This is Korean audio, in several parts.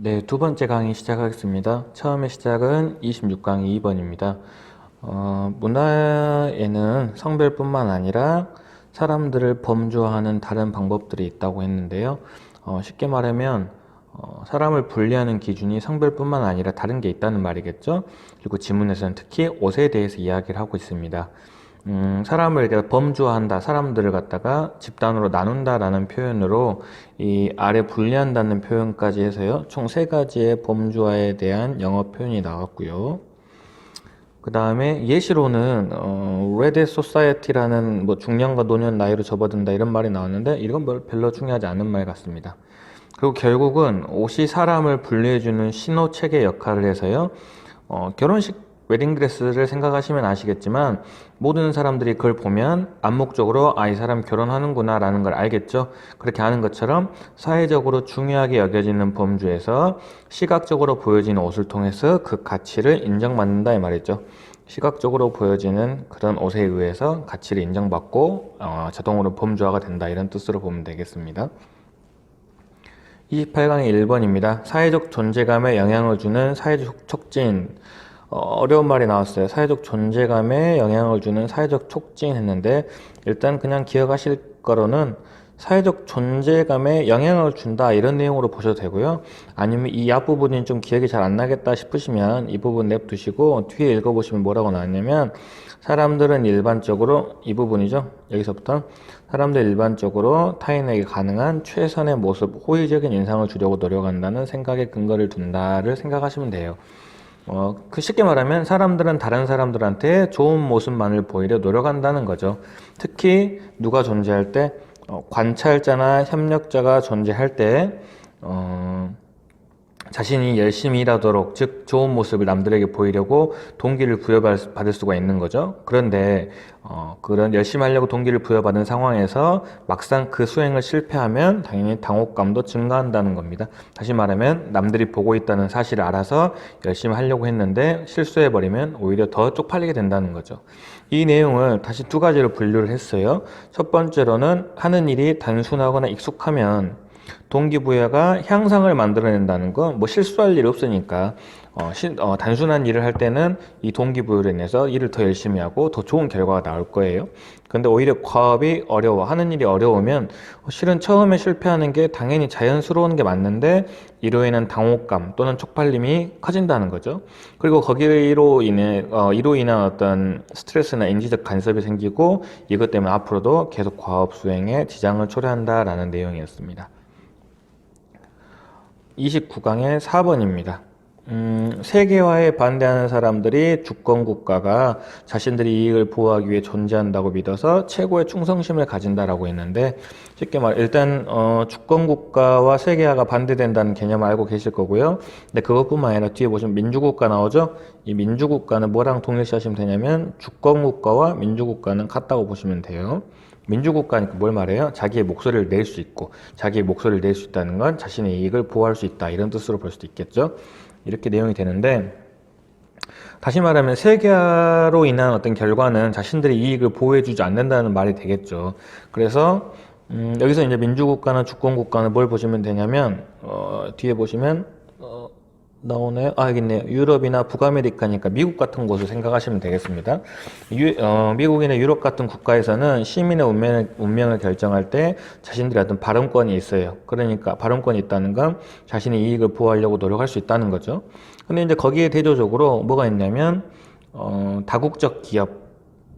네, 두 번째 강의 시작하겠습니다. 처음에 시작은 26강의 2번입니다. 문화에는 성별뿐만 아니라 사람들을 범주화하는 다른 방법들이 있다고 했는데요. 쉽게 말하면 사람을 분리하는 기준이 성별뿐만 아니라 다른 게 있다는 말이겠죠. 그리고 지문에서는 특히 옷에 대해서 이야기를 하고 있습니다. 사람을 이렇게 범주화한다, 사람들을 갖다가 집단으로 나눈다라는 표현으로 이 아래 분리한다는 표현까지 해서요, 총 세 가지의 범주화에 대한 영어 표현이 나왔고요. 그 다음에 예시로는 Red Society라는 뭐 중년과 노년 나이로 접어든다 이런 말이 나왔는데 이건 별로 중요하지 않은 말 같습니다. 그리고 결국은 옷이 사람을 분리해주는 신호 체계 역할을 해서요, 결혼식 웨딩드레스를 생각하시면 아시겠지만 모든 사람들이 그걸 보면 암묵적으로 이 사람 결혼하는구나 라는 걸 알겠죠. 그렇게 하는 것처럼 사회적으로 중요하게 여겨지는 범주에서 시각적으로 보여지는 옷을 통해서 그 가치를 인정받는다 이 말이죠. 시각적으로 보여지는 그런 옷에 의해서 가치를 인정받고 자동으로 범주화가 된다 이런 뜻으로 보면 되겠습니다. 28강의 1번입니다. 사회적 존재감에 영향을 주는 사회적 촉진. 어려운 말이 나왔어요. 사회적 존재감에 영향을 주는 사회적 촉진 했는데 일단 그냥 기억하실 거로는 사회적 존재감에 영향을 준다 이런 내용으로 보셔도 되고요. 아니면 이 앞부분이 좀 기억이 잘 안 나겠다 싶으시면 이 부분 냅두시고 뒤에 읽어보시면 뭐라고 나왔냐면 사람들은 일반적으로 이 부분이죠. 여기서부터 사람들 일반적으로 타인에게 가능한 최선의 모습, 호의적인 인상을 주려고 노력한다는 생각에 근거를 둔다를 생각하시면 돼요. 쉽게 말하면 사람들은 다른 사람들한테 좋은 모습만을 보이려 노력한다는 거죠. 특히 누가 존재할 때, 관찰자나 협력자가 존재할 때, 자신이 열심히 일하도록, 즉 좋은 모습을 남들에게 보이려고 동기를 부여받을 수가 있는 거죠. 그런데 그런 열심히 하려고 동기를 부여받은 상황에서 막상 그 수행을 실패하면 당연히 당혹감도 증가한다는 겁니다. 다시 말하면 남들이 보고 있다는 사실을 알아서 열심히 하려고 했는데 실수해버리면 오히려 더 쪽팔리게 된다는 거죠. 이 내용을 다시 두 가지로 분류를 했어요. 첫 번째로는 하는 일이 단순하거나 익숙하면 동기부여가 향상을 만들어낸다는 거, 뭐 실수할 일이 없으니까 단순한 일을 할 때는 이 동기부여로 인해서 일을 더 열심히 하고 더 좋은 결과가 나올 거예요. 근데 오히려 과업이 하는 일이 어려우면 실은 처음에 실패하는 게 당연히 자연스러운 게 맞는데 이로 인한 당혹감 또는 쪽팔림이 커진다는 거죠. 그리고 거기로 인한 어떤 스트레스나 인지적 간섭이 생기고 이것 때문에 앞으로도 계속 과업 수행에 지장을 초래한다라는 내용이었습니다. 29강의 4번입니다. 세계화에 반대하는 사람들이 주권국가가 자신들의 이익을 보호하기 위해 존재한다고 믿어서 최고의 충성심을 가진다라고 했는데 쉽게 말해 일단 주권국가와 세계화가 반대된다는 개념을 알고 계실 거고요. 근데 그것뿐만 아니라 뒤에 보시면 민주국가 나오죠. 이 민주국가는 뭐랑 동일시하시면 되냐면 주권국가와 민주국가는 같다고 보시면 돼요. 민주국가니까 뭘 말해요? 자기의 목소리를 낼 수 있고 자기의 목소리를 낼 수 있다는 건 자신의 이익을 보호할 수 있다 이런 뜻으로 볼 수도 있겠죠. 이렇게 내용이 되는데 다시 말하면 세계화로 인한 어떤 결과는 자신들의 이익을 보호해주지 않는다는 말이 되겠죠. 그래서 여기서 이제 민주국가나 주권국가는 뭘 보시면 되냐면 뒤에 보시면 나오네요. 여기 있네요. 유럽이나 북아메리카니까 미국 같은 곳을 생각하시면 되겠습니다. 미국이나 유럽 같은 국가에서는 시민의 운명을 결정할 때 자신들의 어떤 발언권이 있어요. 그러니까 발언권이 있다는 건 자신의 이익을 보호하려고 노력할 수 있다는 거죠. 근데 이제 거기에 대조적으로 뭐가 있냐면 다국적 기업,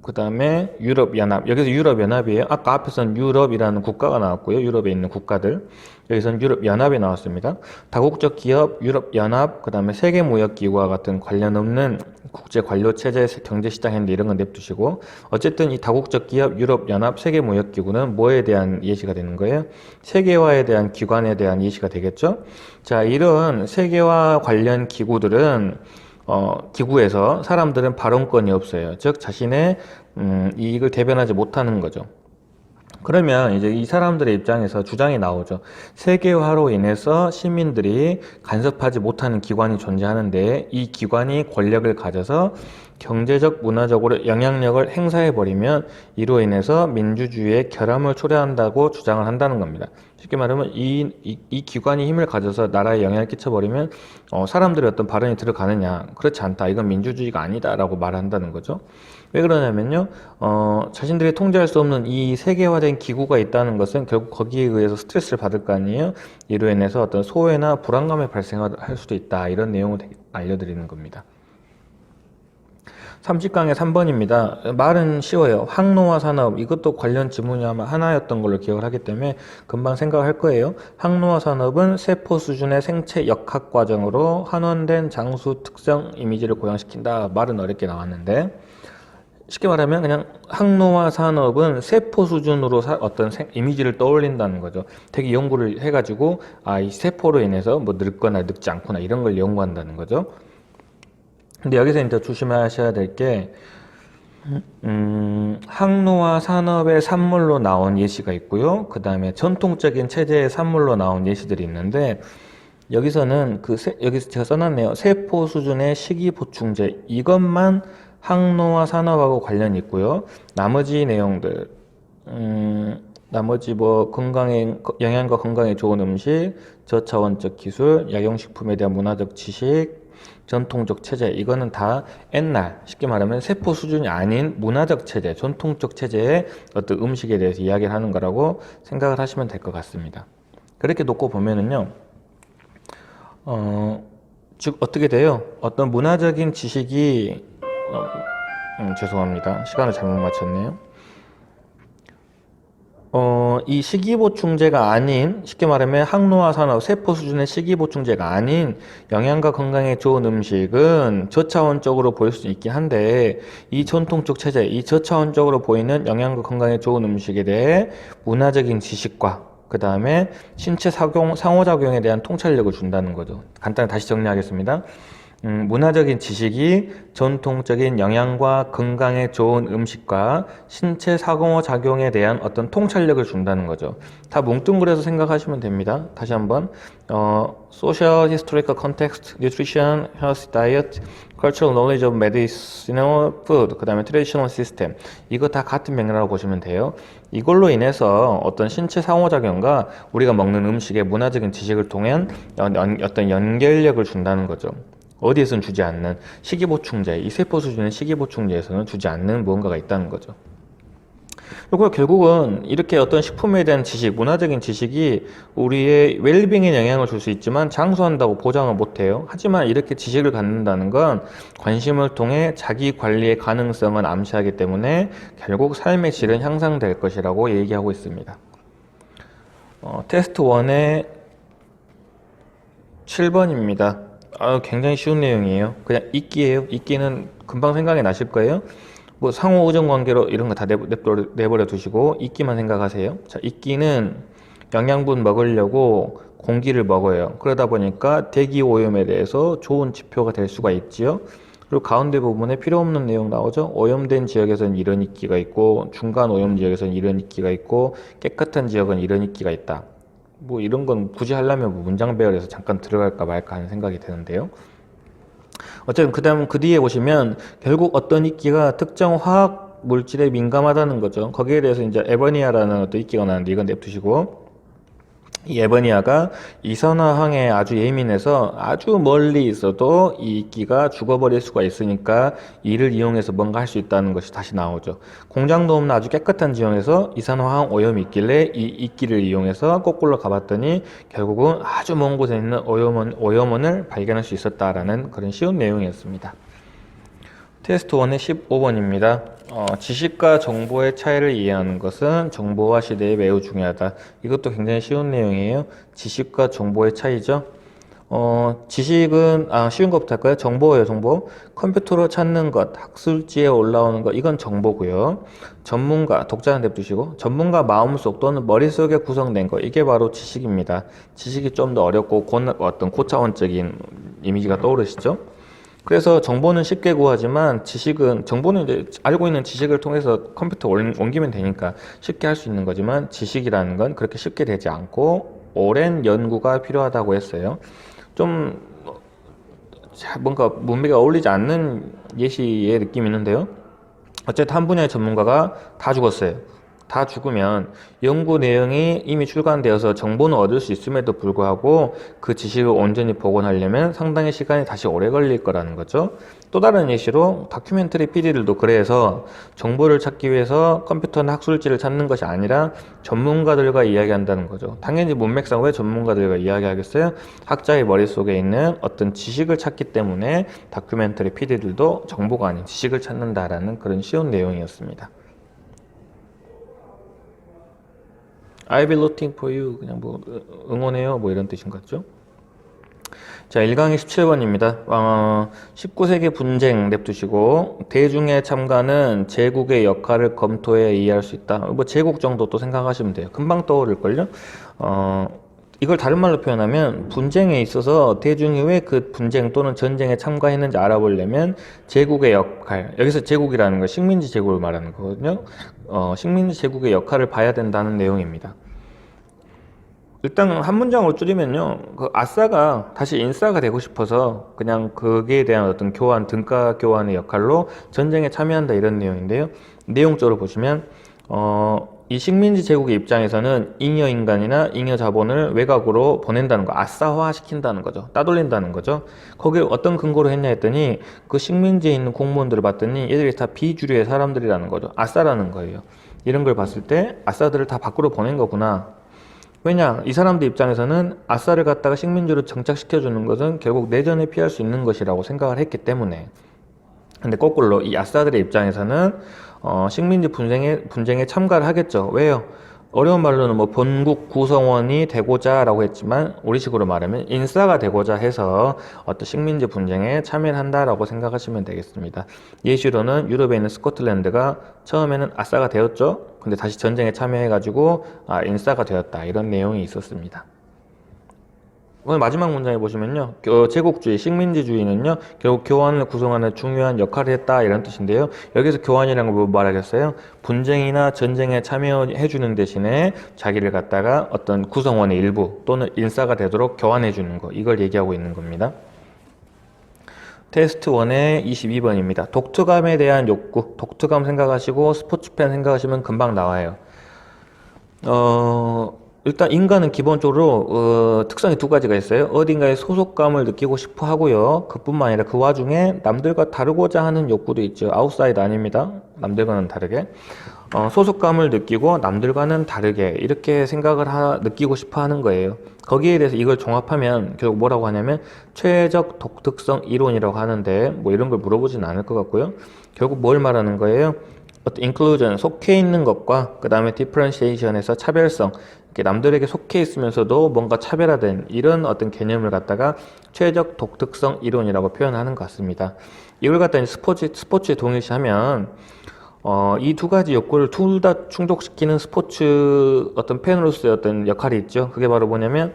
그 다음에 유럽연합, 여기서 유럽연합이에요. 아까 앞에서는 유럽이라는 국가가 나왔고요. 유럽에 있는 국가들. 여기서는 유럽연합이 나왔습니다. 다국적 기업, 유럽연합, 그 다음에 세계무역기구와 같은 관련 없는 국제관료체제, 경제시장 했는데 이런 건 냅두시고 어쨌든 이 다국적 기업, 유럽연합, 세계무역기구는 뭐에 대한 예시가 되는 거예요? 세계화에 대한 기관에 대한 예시가 되겠죠? 자, 이런 세계화 관련 기구들은 기구에서 사람들은 발언권이 없어요. 즉 자신의 이익을 대변하지 못하는 거죠. 그러면 이제 이 사람들의 입장에서 주장이 나오죠. 세계화로 인해서 시민들이 간섭하지 못하는 기관이 존재하는데 이 기관이 권력을 가져서 경제적, 문화적으로 영향력을 행사해버리면 이로 인해서 민주주의의 결함을 초래한다고 주장을 한다는 겁니다. 쉽게 말하면 이 기관이 힘을 가져서 나라에 영향을 끼쳐버리면 사람들의 어떤 발언이 들어가느냐? 그렇지 않다. 이건 민주주의가 아니다라고 말한다는 거죠. 왜 그러냐면요, 자신들이 통제할 수 없는 이 세계화된 기구가 있다는 것은 결국 거기에 의해서 스트레스를 받을 거 아니에요? 이로 인해서 어떤 소외나 불안감이 발생할 수도 있다. 이런 내용을 알려드리는 겁니다. 30강의 3번입니다. 말은 쉬워요. 항노화 산업, 이것도 관련 지문이 아마 하나였던 걸로 기억을 하기 때문에 금방 생각할 거예요. 항노화 산업은 세포 수준의 생체 역학 과정으로 환원된 장수 특성 이미지를 고양시킨다. 말은 어렵게 나왔는데, 쉽게 말하면 그냥 항노화 산업은 세포 수준으로 어떤 이미지를 떠올린다는 거죠. 되게 연구를 해가지고, 이 세포로 인해서 뭐 늙거나 늙지 않거나 이런 걸 연구한다는 거죠. 근데 여기서 이제 조심하셔야 될 게, 항노화 산업의 산물로 나온 예시가 있고요. 그 다음에 전통적인 체제의 산물로 나온 예시들이 있는데, 여기서는 여기서 제가 써놨네요. 세포 수준의 식이보충제. 이것만 항노화 산업하고 관련이 있고요. 나머지 내용들, 나머지 뭐 영양과 건강에 좋은 음식, 저차원적 기술, 약용식품에 대한 문화적 지식, 전통적 체제, 이거는 다 옛날, 쉽게 말하면 세포 수준이 아닌 문화적 체제, 전통적 체제의 어떤 음식에 대해서 이야기를 하는 거라고 생각을 하시면 될 것 같습니다. 그렇게 놓고 보면은요, 즉 어떻게 돼요? 어떤 문화적인 지식이 죄송합니다. 시간을 잘못 맞췄네요. 이 식이보충제가 아닌, 쉽게 말하면 항노화 산업, 세포 수준의 식이보충제가 아닌 영양과 건강에 좋은 음식은 저차원적으로 보일 수 있긴 한데, 이 전통적 체제, 이 저차원적으로 보이는 영양과 건강에 좋은 음식에 대해 문화적인 지식과 그 다음에 신체 상호작용에 대한 통찰력을 준다는 거죠. 간단히 다시 정리하겠습니다. 문화적인 지식이 전통적인 영양과 건강에 좋은 음식과 신체 상호작용에 대한 어떤 통찰력을 준다는 거죠. 다 뭉뚱그려서 생각하시면 됩니다. 다시 한번 Social, Historical Context, Nutrition, Health, Diet, Cultural Knowledge of Medicinal Food, 그 다음에 Traditional System, 이거 다 같은 맥락으로 보시면 돼요. 이걸로 인해서 어떤 신체 상호작용과 우리가 먹는 음식의 문화적인 지식을 통한 어떤 연결력을 준다는 거죠. 어디에서는 주지 않는 식이보충제, 이 세포 수준의 식이보충제에서는 주지 않는 무언가가 있다는 거죠. 그리고 결국은 이렇게 어떤 식품에 대한 지식, 문화적인 지식이 우리의 웰빙에 영향을 줄 수 있지만 장수한다고 보장을 못해요. 하지만 이렇게 지식을 갖는다는 건 관심을 통해 자기 관리의 가능성을 암시하기 때문에 결국 삶의 질은 향상될 것이라고 얘기하고 있습니다. 테스트 1의 7번입니다. 굉장히 쉬운 내용이에요. 그냥 읽기예요. 읽기는 금방 생각이 나실 거예요. 뭐 상호 의존 관계로 이런 거 다 내버려 두시고 읽기만 생각하세요. 자, 읽기는 영양분 먹으려고 공기를 먹어요. 그러다 보니까 대기 오염에 대해서 좋은 지표가 될 수가 있지요. 그리고 가운데 부분에 필요 없는 내용 나오죠. 오염된 지역에서는 이런 이끼가 있고, 중간 오염 지역에서는 이런 이끼가 있고, 깨끗한 지역은 이런 이끼가 있다. 뭐 이런 건 굳이 하려면 뭐 문장 배열에서 잠깐 들어갈까 말까 하는 생각이 드는데요. 어쨌든 그 뒤에 보시면 결국 어떤 이끼가 특정 화학 물질에 민감하다는 거죠. 거기에 대해서 이제 에버니아라는 어떤 이끼가 나는데 이건 냅두시고, 이 에버니아가 이산화황에 아주 예민해서 아주 멀리 있어도 이 이끼가 죽어버릴 수가 있으니까 이를 이용해서 뭔가 할 수 있다는 것이 다시 나오죠. 공장도 없는 아주 깨끗한 지역에서 이산화황 오염이 있길래 이 이끼를 이용해서 거꾸로 가봤더니 결국은 아주 먼 곳에 있는 오염원을 발견할 수 있었다라는 그런 쉬운 내용이었습니다. 테스트 1의 15번입니다. 지식과 정보의 차이를 이해하는 것은 정보화 시대에 매우 중요하다. 이것도 굉장히 쉬운 내용이에요. 지식과 정보의 차이죠. 지식은 쉬운 것부터 할까요? 정보예요. 정보. 컴퓨터로 찾는 것, 학술지에 올라오는 것, 이건 정보고요. 전문가, 독자는 냅두시고, 전문가 마음속 또는 머릿속에 구성된 것, 이게 바로 지식입니다. 지식이 좀 더 어렵고 어떤 고차원적인 이미지가 떠오르시죠? 그래서 정보는 쉽게 구하지만 정보는 이제 알고 있는 지식을 통해서 컴퓨터에 옮기면 되니까 쉽게 할 수 있는 거지만, 지식이라는 건 그렇게 쉽게 되지 않고 오랜 연구가 필요하다고 했어요. 좀 뭔가 문맥에 어울리지 않는 예시의 느낌이 있는데요. 어쨌든 한 분야의 전문가가 다 죽었어요. 다 죽으면 연구 내용이 이미 출간되어서 정보는 얻을 수 있음에도 불구하고 그 지식을 온전히 복원하려면 상당히 시간이 다시 오래 걸릴 거라는 거죠. 또 다른 예시로 다큐멘터리 PD들도 그래서 정보를 찾기 위해서 컴퓨터나 학술지를 찾는 것이 아니라 전문가들과 이야기한다는 거죠. 당연히 문맥상 왜 전문가들과 이야기하겠어요? 학자의 머릿속에 있는 어떤 지식을 찾기 때문에 다큐멘터리 PD들도 정보가 아닌 지식을 찾는다라는 그런 쉬운 내용이었습니다. I'll be rooting for you. 그냥 뭐 응원해요 뭐 이런 뜻인 것 같죠. 자, 1강의 17번입니다. 19세기 분쟁 냅두시고 대중의 참가는 제국의 역할을 검토해 이해할 수 있다. 뭐 제국 정도 또 생각하시면 돼요. 금방 떠오를걸요. 이걸 다른 말로 표현하면 분쟁에 있어서 대중이 왜 그 분쟁 또는 전쟁에 참가했는지 알아보려면 제국의 역할, 여기서 제국이라는 건 식민지 제국을 말하는 거거든요. 식민지 제국의 역할을 봐야 된다는 내용입니다. 일단 한 문장으로 줄이면요, 그 아싸가 다시 인싸가 되고 싶어서 그냥 거기에 대한 어떤 교환, 등가 교환의 역할로 전쟁에 참여한다 이런 내용인데요. 내용적으로 보시면 이 식민지 제국의 입장에서는 잉여 인간이나 잉여 자본을 외곽으로 보낸다는 거, 아싸화 시킨다는 거죠. 따돌린다는 거죠. 거기를 어떤 근거로 했냐 했더니 그 식민지에 있는 공무원들을 봤더니 얘들이 다 비주류의 사람들이라는 거죠. 아싸라는 거예요. 이런 걸 봤을 때 아싸들을 다 밖으로 보낸 거구나. 왜냐, 이 사람들 입장에서는 아싸를 갖다가 식민지로 정착시켜주는 것은 결국 내전을 피할 수 있는 것이라고 생각을 했기 때문에. 근데 거꾸로 이 아싸들의 입장에서는 식민지 분쟁에 참가를 하겠죠. 왜요? 어려운 말로는 뭐 본국 구성원이 되고자 라고 했지만 우리식으로 말하면 인싸가 되고자 해서 어떤 식민지 분쟁에 참여를 한다라고 생각하시면 되겠습니다. 예시로는 유럽에 있는 스코틀랜드가 처음에는 아싸가 되었죠. 근데 다시 전쟁에 참여해가지고 인싸가 되었다 이런 내용이 있었습니다. 오늘 마지막 문장에 보시면요, 제국주의, 식민지주의는요 결국 교환을 구성하는 중요한 역할을 했다 이런 뜻인데요. 여기서 교환이라는 걸 뭐 말하겠어요? 분쟁이나 전쟁에 참여해주는 대신에 자기를 갖다가 어떤 구성원의 일부 또는 인싸가 되도록 교환해주는 거, 이걸 얘기하고 있는 겁니다. 테스트 1의 22번입니다. 독특감에 대한 욕구, 독특감 생각하시고 스포츠팬 생각하시면 금방 나와요. 일단 인간은 기본적으로 특성이 두 가지가 있어요. 어딘가에 소속감을 느끼고 싶어 하고요. 그뿐만 아니라 그 와중에 남들과 다르고자 하는 욕구도 있죠. 아웃사이드 아닙니다. 남들과는 다르게. 소속감을 느끼고 남들과는 다르게 이렇게 생각을 느끼고 싶어 하는 거예요. 거기에 대해서 이걸 종합하면 결국 뭐라고 하냐면 최적 독특성 이론이라고 하는데 뭐 이런 걸 물어보진 않을 것 같고요. 결국 뭘 말하는 거예요? 어떤 inclusion, 속해 있는 것과 그 다음에 differentiation에서 차별성, 이렇게 남들에게 속해 있으면서도 뭔가 차별화된 이런 어떤 개념을 갖다가 최적 독특성 이론이라고 표현하는 것 같습니다. 이걸 갖다 스포츠에 동일시하면 이 두 가지 욕구를 둘 다 충족시키는 스포츠 어떤 팬으로서의 어떤 역할이 있죠. 그게 바로 뭐냐면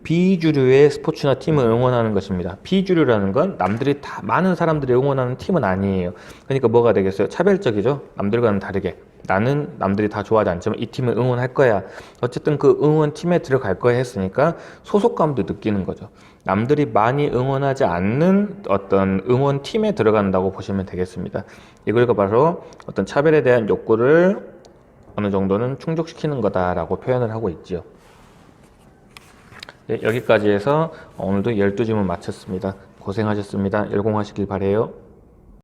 비주류의 스포츠나 팀을 응원하는 것입니다. 비주류라는 건 남들이 다 많은 사람들이 응원하는 팀은 아니에요. 그러니까 뭐가 되겠어요? 차별적이죠. 남들과는 다르게. 나는 남들이 다 좋아하지 않지만 이 팀을 응원할 거야. 어쨌든 그 응원 팀에 들어갈 거야 했으니까 소속감도 느끼는 거죠. 남들이 많이 응원하지 않는 어떤 응원 팀에 들어간다고 보시면 되겠습니다. 이걸 바로 어떤 차별에 대한 욕구를 어느 정도는 충족시키는 거다라고 표현을 하고 있지요. 네, 여기까지 해서 오늘도 12질문 마쳤습니다. 고생하셨습니다. 열공하시길 바래요.